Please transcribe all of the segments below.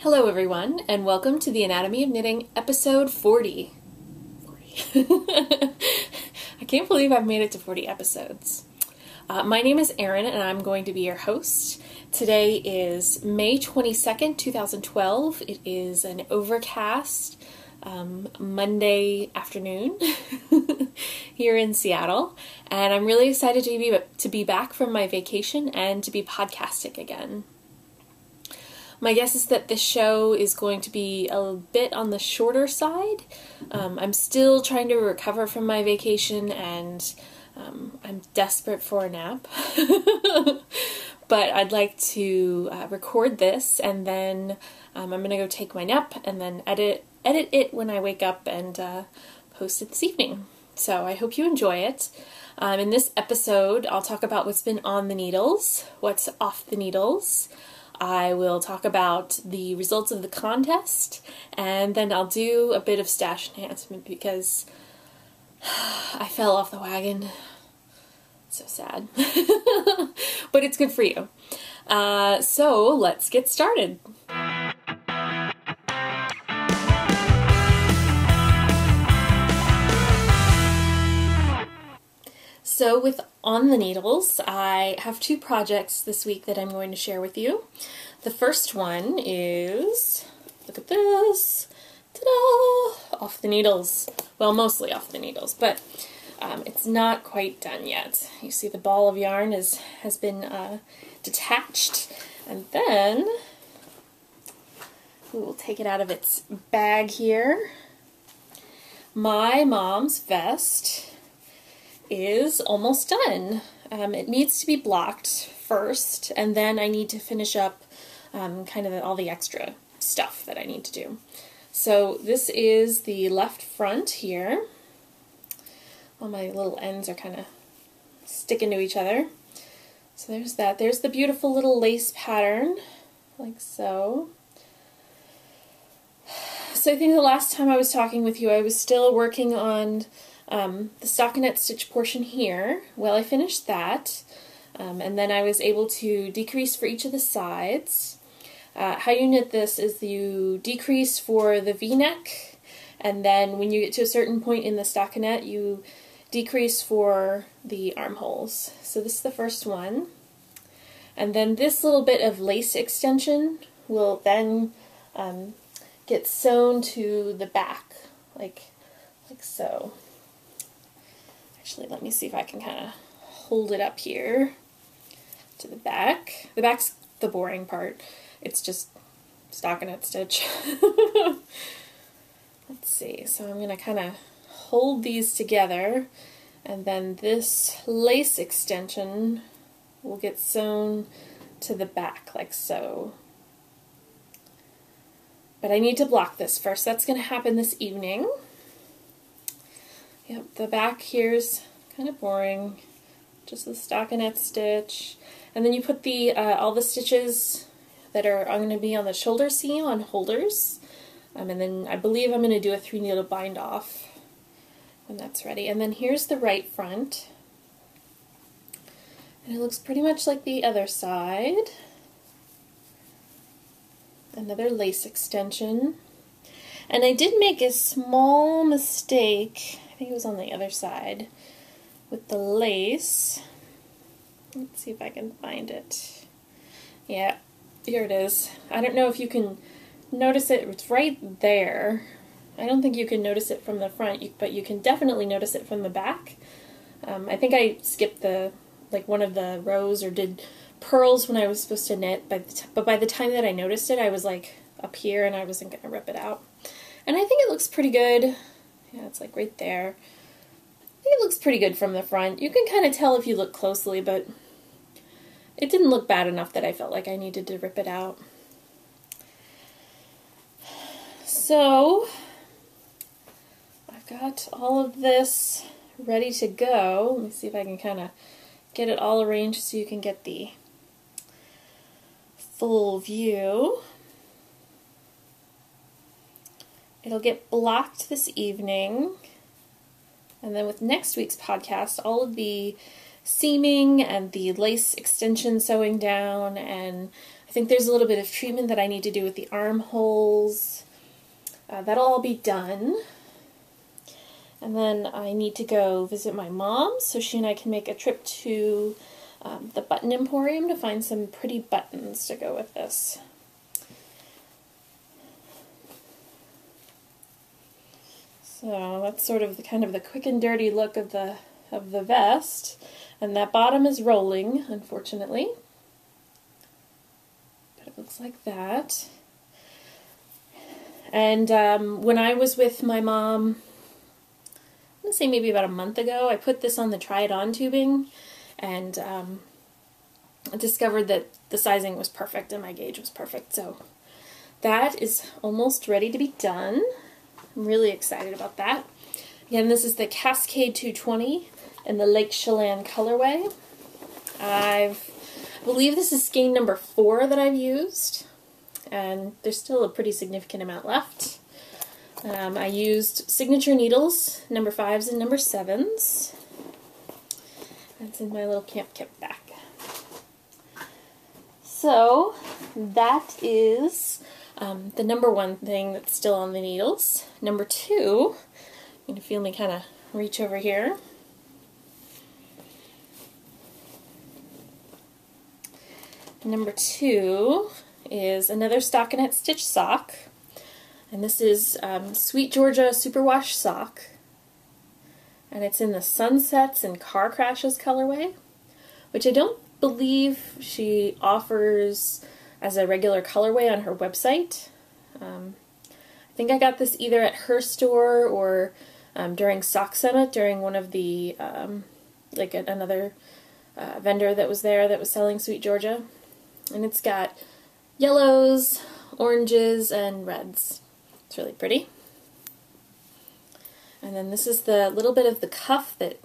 Hello everyone, and welcome to the Anatomy of Knitting, episode 40. 40. I can't believe I've made it to 40 episodes. My name is Erin, and I'm going to be your host. Today is May 22nd, 2012. It is an overcast Monday afternoon here in Seattle, and I'm really excited to be back from my vacation and to be podcasting again. My guess is that this show is going to be a bit on the shorter side. I'm still trying to recover from my vacation, and I'm desperate for a nap. But I'd like to record this, and then I'm going to go take my nap, and then edit it when I wake up and post it this evening. So I hope you enjoy it. In this episode, I'll talk about what's been on the needles, what's off the needles. I will talk about the results of the contest, and then I'll do a bit of stash enhancement because I fell off the wagon. So sad. But it's good for you. So let's get started. So with On the Needles, I have two projects this week that I'm going to share with you. The first one is, look at this, ta-da, off the needles. Well, mostly off the needles, but it's not quite done yet. You see the ball of yarn has been detached, and then we will take it out of its bag here. My mom's vest is almost done. It needs to be blocked first, and then I need to finish up kind of all the extra stuff that I need to do. So this is the left front here. All my little ends are kind of sticking to each other. So there's that. There's the beautiful little lace pattern, like so. So I think the last time I was talking with you, I was still working on the stockinette stitch portion here. Well, I finished that, and then I was able to decrease for each of the sides. How you knit this is you decrease for the V-neck, and then when you get to a certain point in the stockinette, you decrease for the armholes. So this is the first one. And then this little bit of lace extension will then get sewn to the back, like so. Actually, let me see if I can kind of hold it up here to the back. The back's the boring part. It's just stockinette stitch. Let's see. So I'm going to kind of hold these together, and then this lace extension will get sewn to the back like so. But I need to block this first. That's going to happen this evening. Yep, the back here's kind of boring, just the stockinette stitch, and then you put the all the stitches that are going to be on the shoulder seam on holders, and then I believe I'm going to do a 3-needle bind off when that's ready. And then here's the right front, and it looks pretty much like the other side. Another lace extension, and I did make a small mistake. I think it was on the other side with the lace. Let's see if I can find it. Yeah, here it is. I don't know if you can notice it. It's right there. I don't think you can notice it from the front, but you can definitely notice it from the back. I think I skipped one of the rows or did purls when I was supposed to knit, but by the time that I noticed it, I was like up here and I wasn't going to rip it out. And I think it looks pretty good. Yeah, it's like right there. I think it looks pretty good from the front. You can kind of tell if you look closely, but it didn't look bad enough that I felt like I needed to rip it out. So, I've got all of this ready to go. Let me see if I can kind of get it all arranged so you can get the full view. It'll get blocked this evening, and then with next week's podcast, all of the seaming and the lace extension sewing down, and I think there's a little bit of treatment that I need to do with the armholes. That'll all be done. And then I need to go visit my mom so she and I can make a trip to the Button Emporium to find some pretty buttons to go with this. So that's sort of the kind of the quick and dirty look of the vest, and that bottom is rolling, unfortunately. But it looks like that. And when I was with my mom, I'm going to say maybe about a month ago, I put this on the try-it-on tubing, and I discovered that the sizing was perfect and my gauge was perfect. So that is almost ready to be done. I'm really excited about that. Again, this is the Cascade 220 in the Lake Chelan colorway. I believe this is skein number 4 that I've used, and there's still a pretty significant amount left. I used signature needles, number 5s and number 7s. That's in my little camp kit bag. So that is the number 1 thing that's still on the needles. Number 2, you're going to feel me kind of reach over here. Number 2 is another stockinette stitch sock, and this is Sweet Georgia Superwash sock, and it's in the Sunsets and Car Crashes colorway, which I don't believe she offers as a regular colorway on her website. I think I got this either at her store or during Sock Summit, during one of the, another vendor that was there that was selling Sweet Georgia. And it's got yellows, oranges, and reds. It's really pretty. And then this is the little bit of the cuff that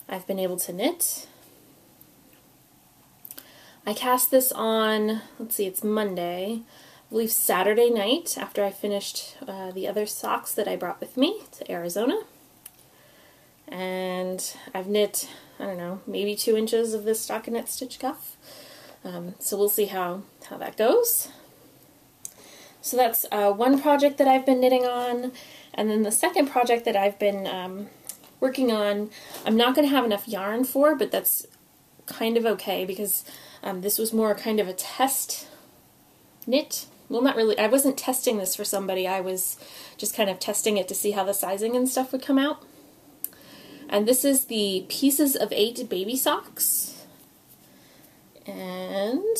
I've been able to knit. I cast this on, let's see, it's Monday, I believe Saturday night after I finished the other socks that I brought with me to Arizona. And I've knit, I don't know, maybe 2 inches of this stockinette stitch cuff. So we'll see how that goes. So that's one project that I've been knitting on. And then the second project that I've been working on, I'm not going to have enough yarn for, but that's kind of okay because this was more kind of a test knit. Well, not really. I wasn't testing this for somebody. I was just kind of testing it to see how the sizing and stuff would come out. And this is the Pieces of 8 baby socks. And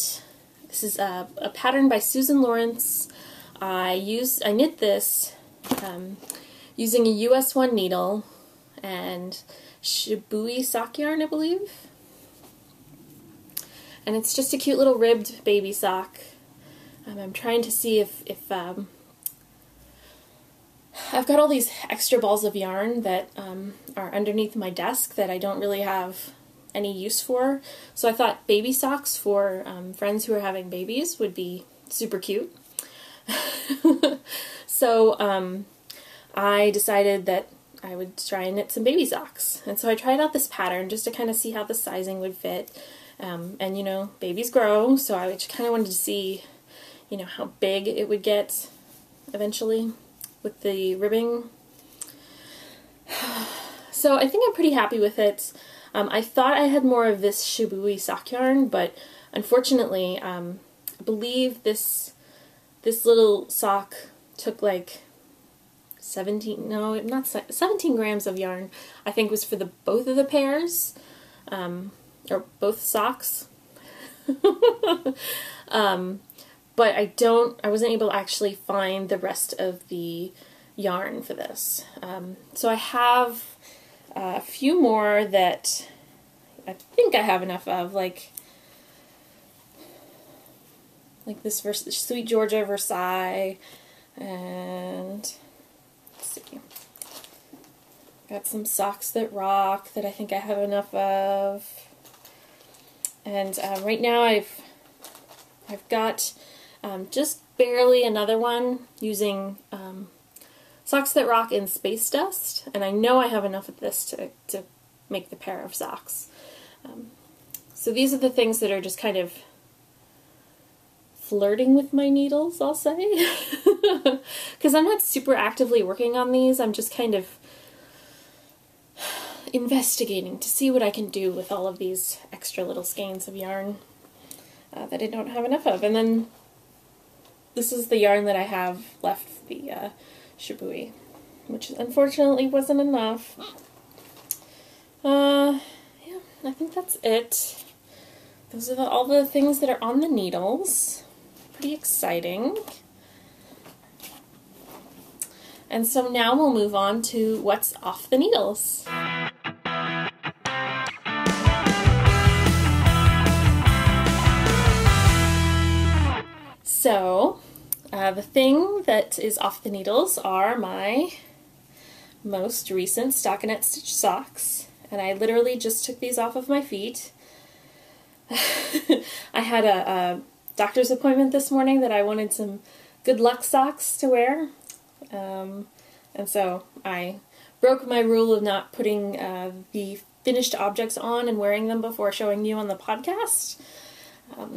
this is a pattern by Susan Lawrence. I knit this using a US 1 needle and Shibui sock yarn, I believe. And it's just a cute little ribbed baby sock. I'm trying to see if I've got all these extra balls of yarn that are underneath my desk that I don't really have any use for. So I thought baby socks for friends who are having babies would be super cute. So I decided that I would try and knit some baby socks. And so I tried out this pattern just to kind of see how the sizing would fit. And you know, babies grow, so I just kind of wanted to see, you know, how big it would get eventually with the ribbing. So I think I'm pretty happy with it. I thought I had more of this Shibui sock yarn, but unfortunately, I believe this little sock took like 17 grams of yarn, I think was for both of the pairs, or both socks. But I wasn't able to actually find the rest of the yarn for this. So I have a few more that I think I have enough of, like this Sweet Georgia Versailles, and let's see, got some socks that rock that I think I have enough of, and right now I've got just barely another one using Socks That Rock in Space Dust, and I know I have enough of this to make the pair of socks. So these are the things that are just kind of flirting with my needles, I'll say. Because I'm not super actively working on these. I'm just kind of investigating to see what I can do with all of these extra little skeins of yarn that I don't have enough of. And then this is the yarn that I have left, the Shibui, which unfortunately wasn't enough. Yeah, I think that's it. Those are all the things that are on the needles. Pretty exciting. And so now we'll move on to what's off the needles. So, the thing that is off the needles are my most recent stockinette stitch socks. And I literally just took these off of my feet. I had a doctor's appointment this morning that I wanted some good luck socks to wear. And so I broke my rule of not putting the finished objects on and wearing them before showing you on the podcast.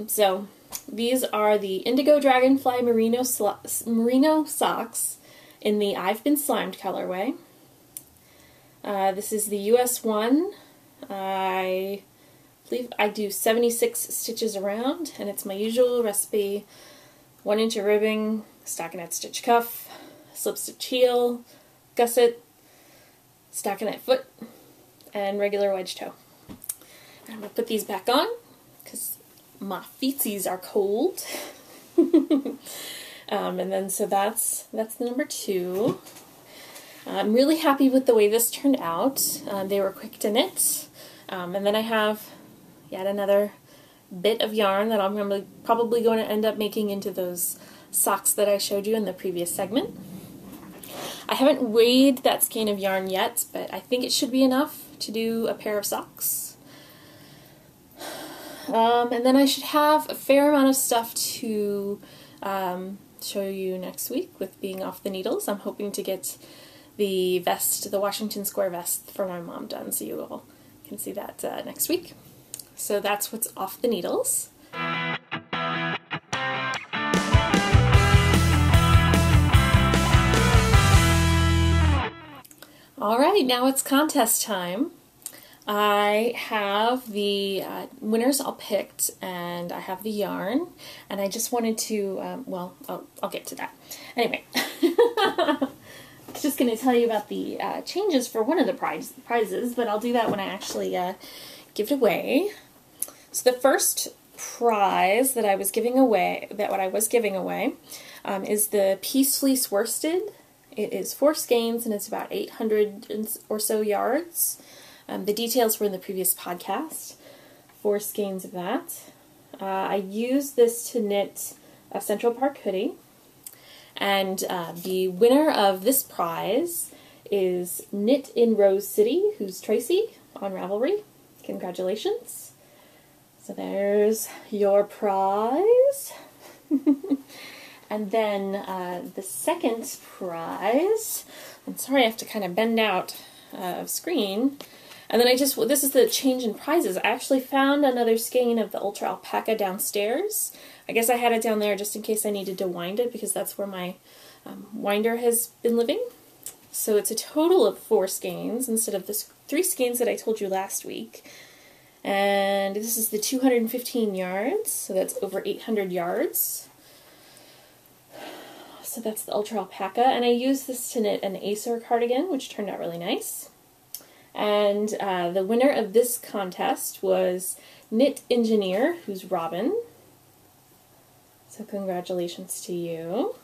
So these are the Indigo Dragonfly Merino socks in the I've Been Slimed colorway. This is the US one. I believe I do 76 stitches around, and it's my usual recipe: 1 inch of ribbing, stockinette stitch cuff, slip stitch heel, gusset, stockinette foot, and regular wedge toe. And I'm going to put these back on because my feetsies are cold. And then so that's the number 2. I'm really happy with the way this turned out. They were quick to knit. And then I have yet another bit of yarn that I'm probably going to end up making into those socks that I showed you in the previous segment. I haven't weighed that skein of yarn yet, but I think it should be enough to do a pair of socks. And then I should have a fair amount of stuff to show you next week with being off the needles. I'm hoping to get the vest, the Washington Square vest for my mom done, so you all can see that next week. So that's what's off the needles. Alright, now it's contest time. I have the winners all picked, and I have the yarn, and I just wanted to, well, I'll get to that. Anyway, just going to tell you about the changes for one of the prizes, but I'll do that when I actually give it away. So the first prize that I was giving away, is the Peace Fleece Worsted. It is 4 skeins, and it's about 800 or so yards. The details were in the previous podcast. 4 skeins of that. I used this to knit a Central Park hoodie. And the winner of this prize is Knit in Rose City, who's Tracy on Ravelry. Congratulations. So there's your prize. And then the second prize, I'm sorry I have to kind of bend out of screen. And then this is the change in prizes. I actually found another skein of the Ultra Alpaca downstairs. I guess I had it down there just in case I needed to wind it, because that's where my winder has been living. So it's a total of 4 skeins instead of the 3 skeins that I told you last week. And this is the 215 yards, so that's over 800 yards. So that's the Ultra Alpaca, and I used this to knit an Acer cardigan, which turned out really nice. And the winner of this contest was Knit Engineer, who's Robin. So congratulations to you.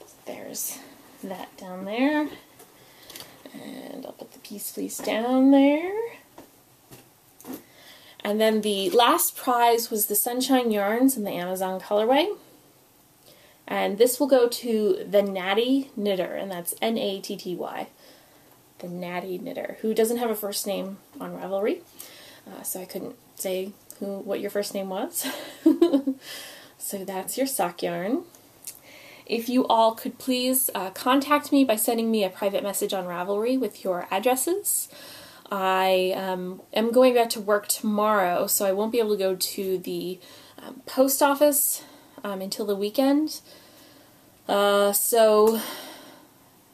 So there's that down there. And I'll put the Peace Fleece down there. And then the last prize was the Sunshine Yarns in the Amazon colorway. And this will go to the Natty Knitter, and that's Natty. The Natty Knitter, who doesn't have a first name on Ravelry, so I couldn't say what your first name was. So that's your sock yarn. If you all could please contact me by sending me a private message on Ravelry with your addresses. I am going back to work tomorrow, so I won't be able to go to the post office until the weekend. So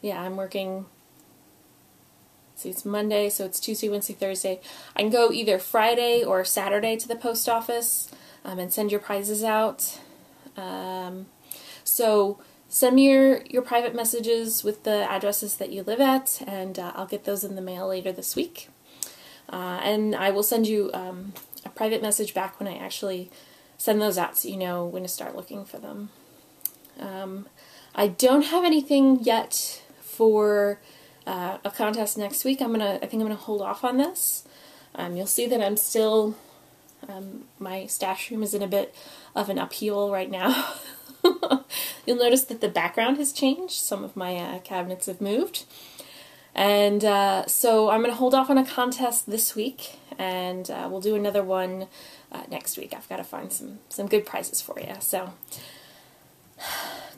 yeah, I'm working. See, it's Monday, so it's Tuesday, Wednesday, Thursday. I can go either Friday or Saturday to the post office and send your prizes out. So send me your private messages with the addresses that you live at, and I'll get those in the mail later this week. And I will send you a private message back when I actually send those out, so you know when to start looking for them. I don't have anything yet for a contest next week. I think I'm gonna hold off on this. You'll see that I'm still, my stash room is in a bit of an upheaval right now. You'll notice that the background has changed. Some of my cabinets have moved. And so I'm gonna hold off on a contest this week, and we'll do another one next week. I've got to find some good prizes for you. So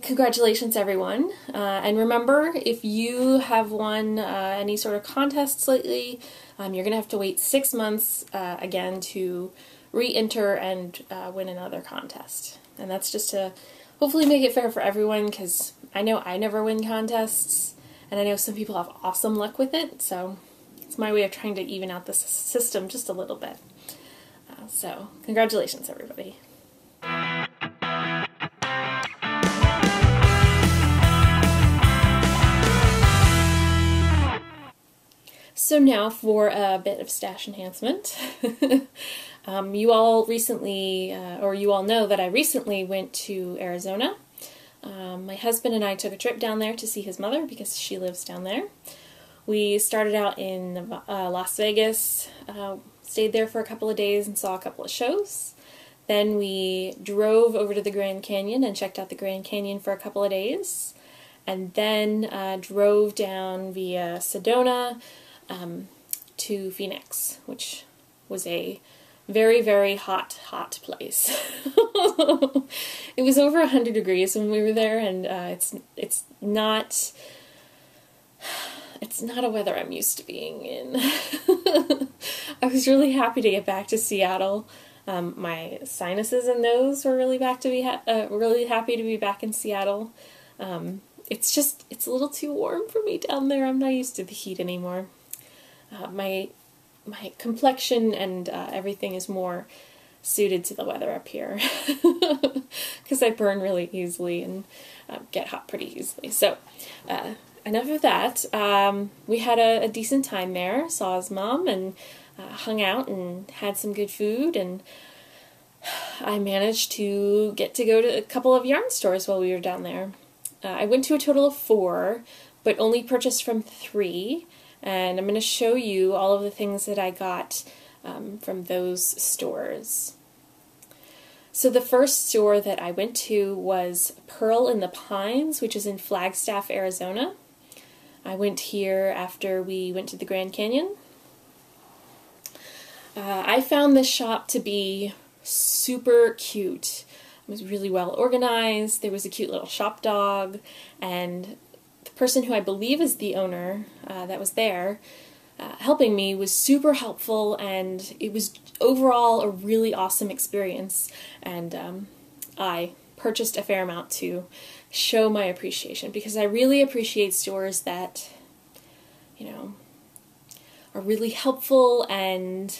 congratulations, everyone. And remember, if you have won any sort of contests lately, you're going to have to wait 6 months again to re-enter and win another contest. And that's just to hopefully make it fair for everyone, because I know I never win contests, and I know some people have awesome luck with it, so it's my way of trying to even out the system just a little bit. So congratulations, everybody. So now for a bit of stash enhancement. You all recently, or you all know that I recently went to Arizona. My husband and I took a trip down there to see his mother because she lives down there. We started out in Las Vegas, stayed there for a couple of days and saw a couple of shows. Then we drove over to the Grand Canyon and checked out the Grand Canyon for a couple of days. And then drove down via Sedona to Phoenix, which was a very, very hot place. It was over 100 degrees when we were there, and it's not a weather I'm used to being in. I was really happy to get back to Seattle. My sinuses and nose were really really happy to be back in Seattle. It's a little too warm for me down there. I'm not used to the heat anymore. My complexion and everything is more suited to the weather up here because I burn really easily and get hot pretty easily. So enough of that. We had a decent time there, saw his mom, and hung out and had some good food, and I managed to get to go to a couple of yarn stores while we were down there. I went to a total of 4, but only purchased from 3. And I'm going to show you all of the things that I got from those stores. So the first store that I went to was Pearl in the Pines, which is in Flagstaff, Arizona. I went here after we went to the Grand Canyon. I found this shop to be super cute. It was really well organized. There was a cute little shop dog, and the person who I believe is the owner that was there helping me was super helpful, and it was overall a really awesome experience, and I purchased a fair amount to show my appreciation, because I really appreciate stores that, you know, are really helpful and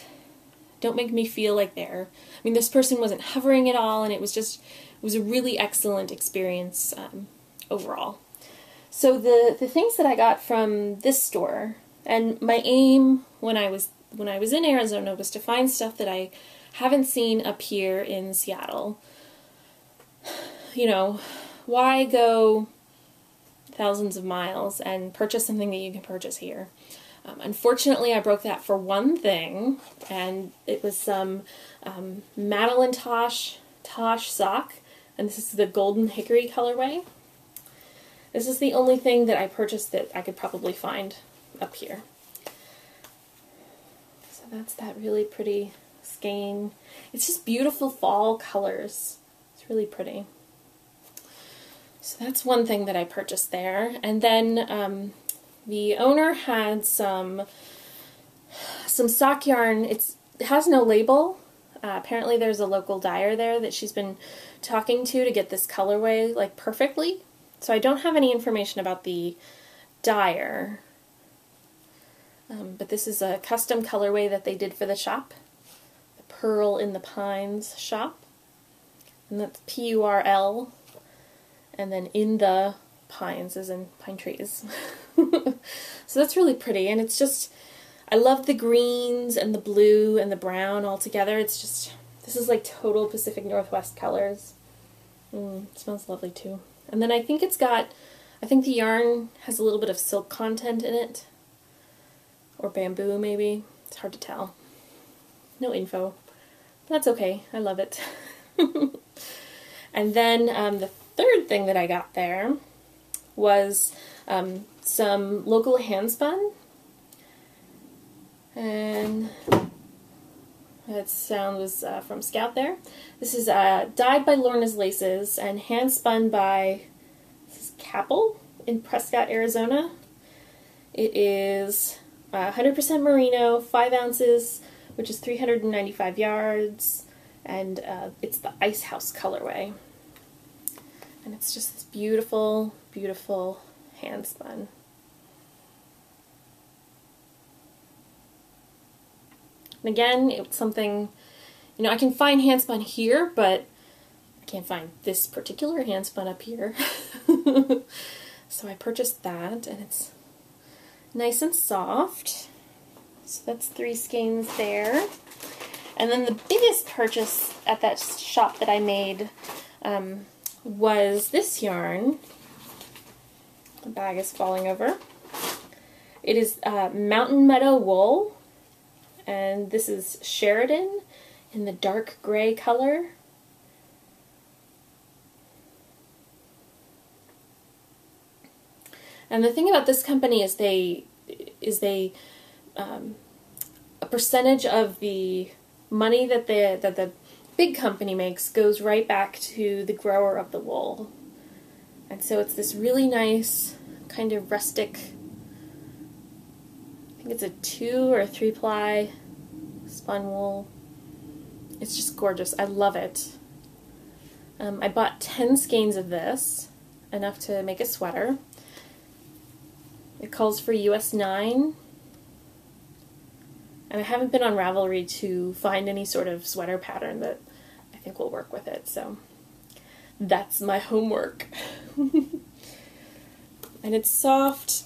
don't make me feel like this person wasn't hovering at all, and it was a really excellent experience overall. So the things that I got from this store, and my aim when I was in Arizona was to find stuff that I haven't seen up here in Seattle. You know, why go thousands of miles and purchase something that you can purchase here? Unfortunately, I broke that for one thing, and it was some Madeline Tosh sock, and this is the Golden Hickory colorway. This is the only thing that I purchased that I could probably find up here. So that's that really pretty skein. It's just beautiful fall colors. It's really pretty. So that's one thing that I purchased there. And then the owner had some sock yarn. It has no label, Apparently there's a local dyer there that she's been talking to get this colorway like perfectly. So I don't have any information about the dyer, but this is a custom colorway that they did for the shop, the Pearl in the Pines shop, and that's P-U-R-L, and then in the pines as in pine trees. So that's really pretty, and it's just, I love the greens and the blue and the brown all together. It's just, this is like total Pacific Northwest colors. It smells lovely too. And then I think it's got, I think the yarn has a little bit of silk content in it. Or bamboo maybe. It's hard to tell. No info. That's okay. I love it. And then the third thing that I got there was some local handspun. And that sound was from Scout there. This is dyed by Lorna's Laces and hand spun by, this is Capel in Prescott, Arizona. It is 100% merino, 5 ounces, which is 395 yards, and it's the Ice House colorway. And it's just this beautiful, beautiful hand spun. And again, it's something, you know, I can find handspun here, but I can't find this particular handspun up here. So I purchased that, and it's nice and soft. So that's 3 skeins there. And then the biggest purchase at that shop that I made was this yarn. The bag is falling over. It is Mountain Meadow wool. And this is Sheridan in the dark gray color. And the thing about this company is they a percentage of the money that the big company makes goes right back to the grower of the wool. And so it's this really nice kind of rustic, I think it's a 2 or 3 ply spun wool. It's just gorgeous. I love it. I bought 10 skeins of this, enough to make a sweater. It calls for US 9. And I haven't been on Ravelry to find any sort of sweater pattern that I think will work with it, so that's my homework. And it's soft,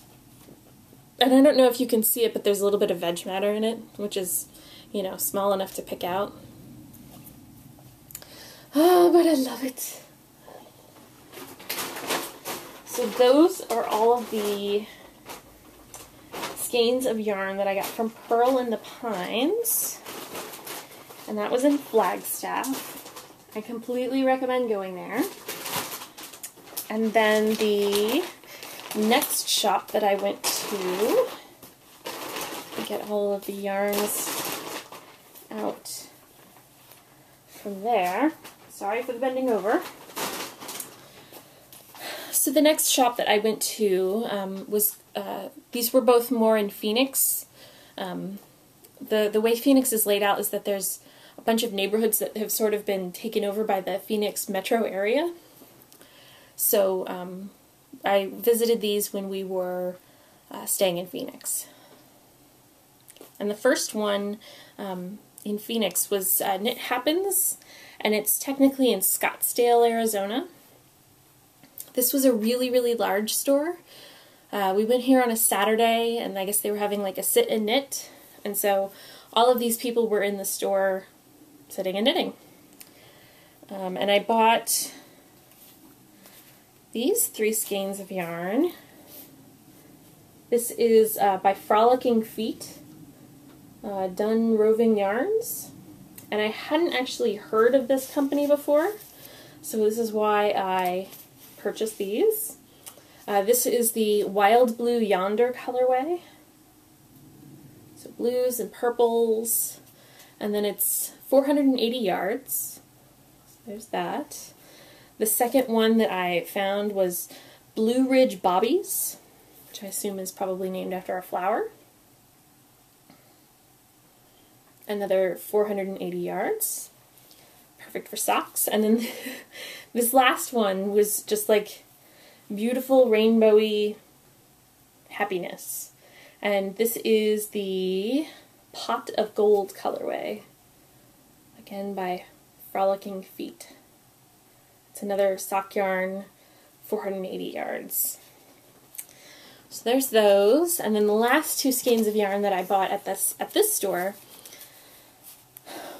and I don't know if you can see it, but there's a little bit of veg matter in it, which is, you know, small enough to pick out. Oh, but I love it. So those are all of the skeins of yarn that I got from Pearl in the Pines, and that was in Flagstaff. I completely recommend going there. And then the next shop that I went to get all of the yarns out from there. Sorry for the bending over. So the next shop that I went to was, these were both more in Phoenix. The way Phoenix is laid out is that there's a bunch of neighborhoods that have sort of been taken over by the Phoenix metro area. So I visited these when we were staying in Phoenix. And the first one in Phoenix was Knit Happens, and it's technically in Scottsdale, Arizona. This was a really, really large store. We went here on a Saturday, and I guess they were having like a sit and knit, and so all of these people were in the store sitting and knitting. And I bought these 3 skeins of yarn. This is by Frolicking Feet, Done Roving Yarns, and I hadn't actually heard of this company before, so this is why I purchased these. This is the Wild Blue Yonder colorway. So blues and purples, and then it's 480 yards. So there's that. The second one that I found was Blue Ridge Bobbies, which I assume is probably named after a flower. another 480 yards. Perfect for socks. And then this last one was just like beautiful rainbowy happiness. And this is the Pot of Gold colorway. Again by Frolicking Feet. It's another sock yarn, 480 yards. So there's those. And then the last two skeins of yarn that I bought at this store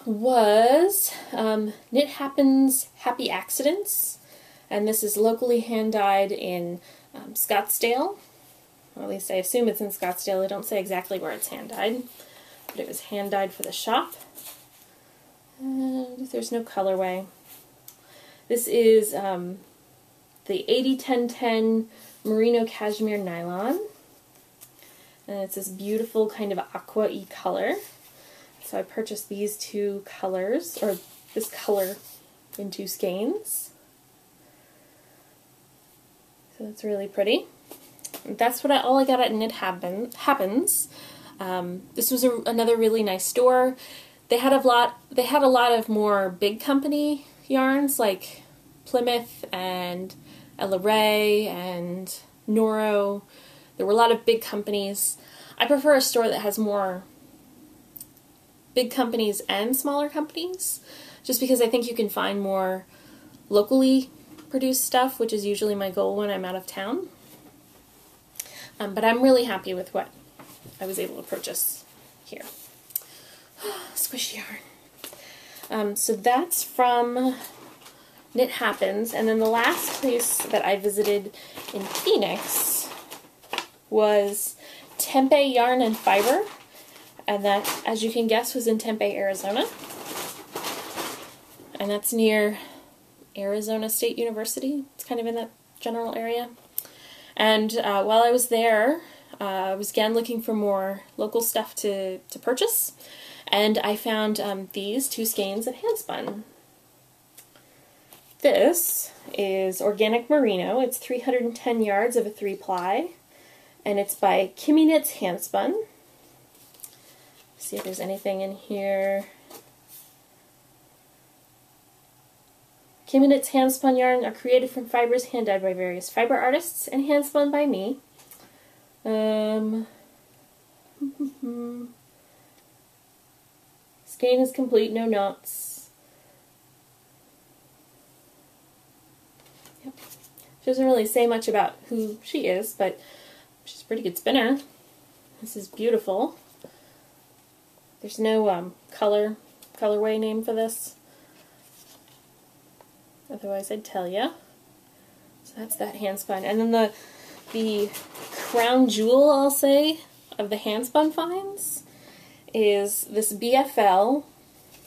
was Knit Happens Happy Accidents. And this is locally hand-dyed in Scottsdale. Or at least I assume it's in Scottsdale. They don't say exactly where it's hand-dyed. But it was hand-dyed for the shop. And there's no colorway. This is the 80-10-10 Merino Cashmere Nylon. And it's this beautiful kind of aqua-y color. So I purchased these two colors, or this color in two skeins. So that's really pretty. That's what all I got at Knit Happens. This was another really nice store. They had a lot of more big company yarns like Plymouth and Ella Ray and Noro. There were a lot of big companies. I prefer a store that has more big companies and smaller companies, just because I think you can find more locally produced stuff, which is usually my goal when I'm out of town. But I'm really happy with what I was able to purchase here. Squishy yarn. So that's from Knit Happens, and then the last place that I visited in Phoenix was Tempe Yarn and Fiber, and that, as you can guess, was in Tempe, Arizona. And that's near Arizona State University. It's kind of in that general area. And while I was there, I was again looking for more local stuff to purchase, and I found these two skeins of handspun. This is Organic Merino. It's 310 yards of a 3-ply, and it's by Kimmy Knits Handspun. See if there's anything in here. Kimmy Knits handspun yarn are created from fibers hand-dyed by various fiber artists and handspun by me. Skein is complete, no knots. Yep. She doesn't really say much about who she is, but she's a pretty good spinner. This is beautiful. There's no colorway name for this. Otherwise I'd tell you. So that's that handspun. And then the crown jewel, I'll say, of the handspun finds is this BFL.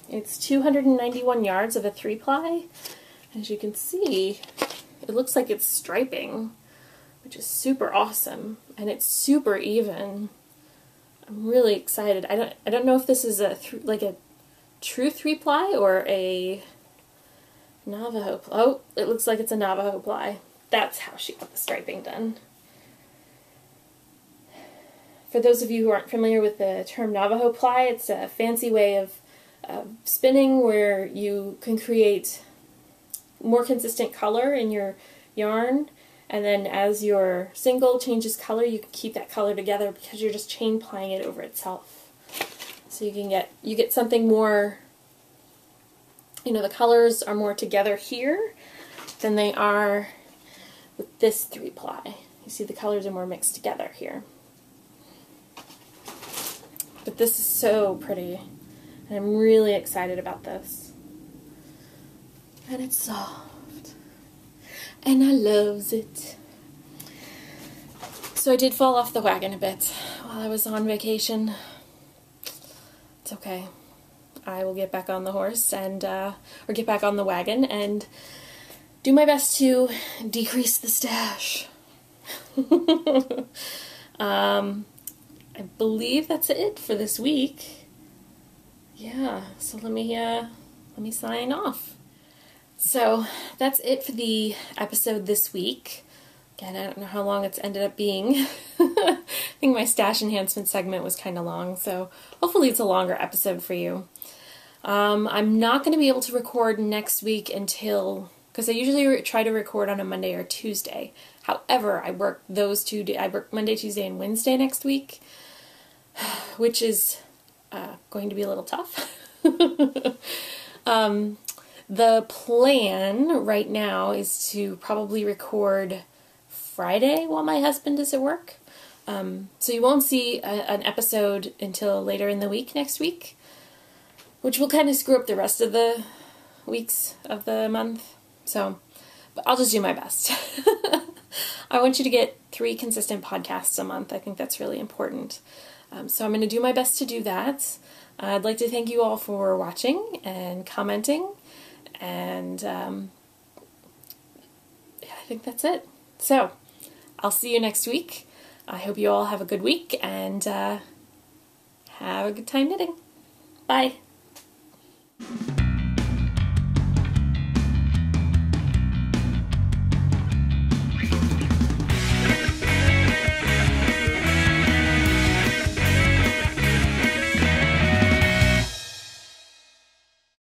It's 291 yards of a 3-ply. As you can see, it looks like it's striping, which is super awesome, and it's super even. I'm really excited. I don't know if this is a true 3-ply or a Navajo. Oh, it looks like it's a Navajo ply. That's how she got the striping done. For those of you who aren't familiar with the term Navajo ply, it's a fancy way of spinning where you can create more consistent color in your yarn, and then as your single changes color, you can keep that color together because you're just chain plying it over itself. So you get something more, the colors are more together here than they are with this 3-ply. You see the colors are more mixed together here. But this is so pretty, and I'm really excited about this. And it's soft, and I loves it. So I did fall off the wagon a bit while I was on vacation. It's okay. I will get back on the horse and, or get back on the wagon and do my best to decrease the stash. I believe that's it for this week. Yeah, so let me sign off. So that's it for the episode this week. Again, I don't know how long it's ended up being. think my stash enhancement segment was kind of long, so hopefully it's a longer episode for you. I'm not going to be able to record next week because I usually try to record on a Monday or Tuesday. However, I work those 2 days. I work Monday, Tuesday, and Wednesday next week, which is going to be a little tough. The plan right now is to probably record Friday while my husband is at work. So you won't see an episode until later in the week next week, which will kind of screw up the rest of the weeks of the month. So, but I'll just do my best. I want you to get 3 consistent podcasts a month. I think that's really important. So I'm going to do my best to do that. I'd like to thank you all for watching and commenting. And I think that's it. So I'll see you next week. I hope you all have a good week and have a good time knitting. Bye.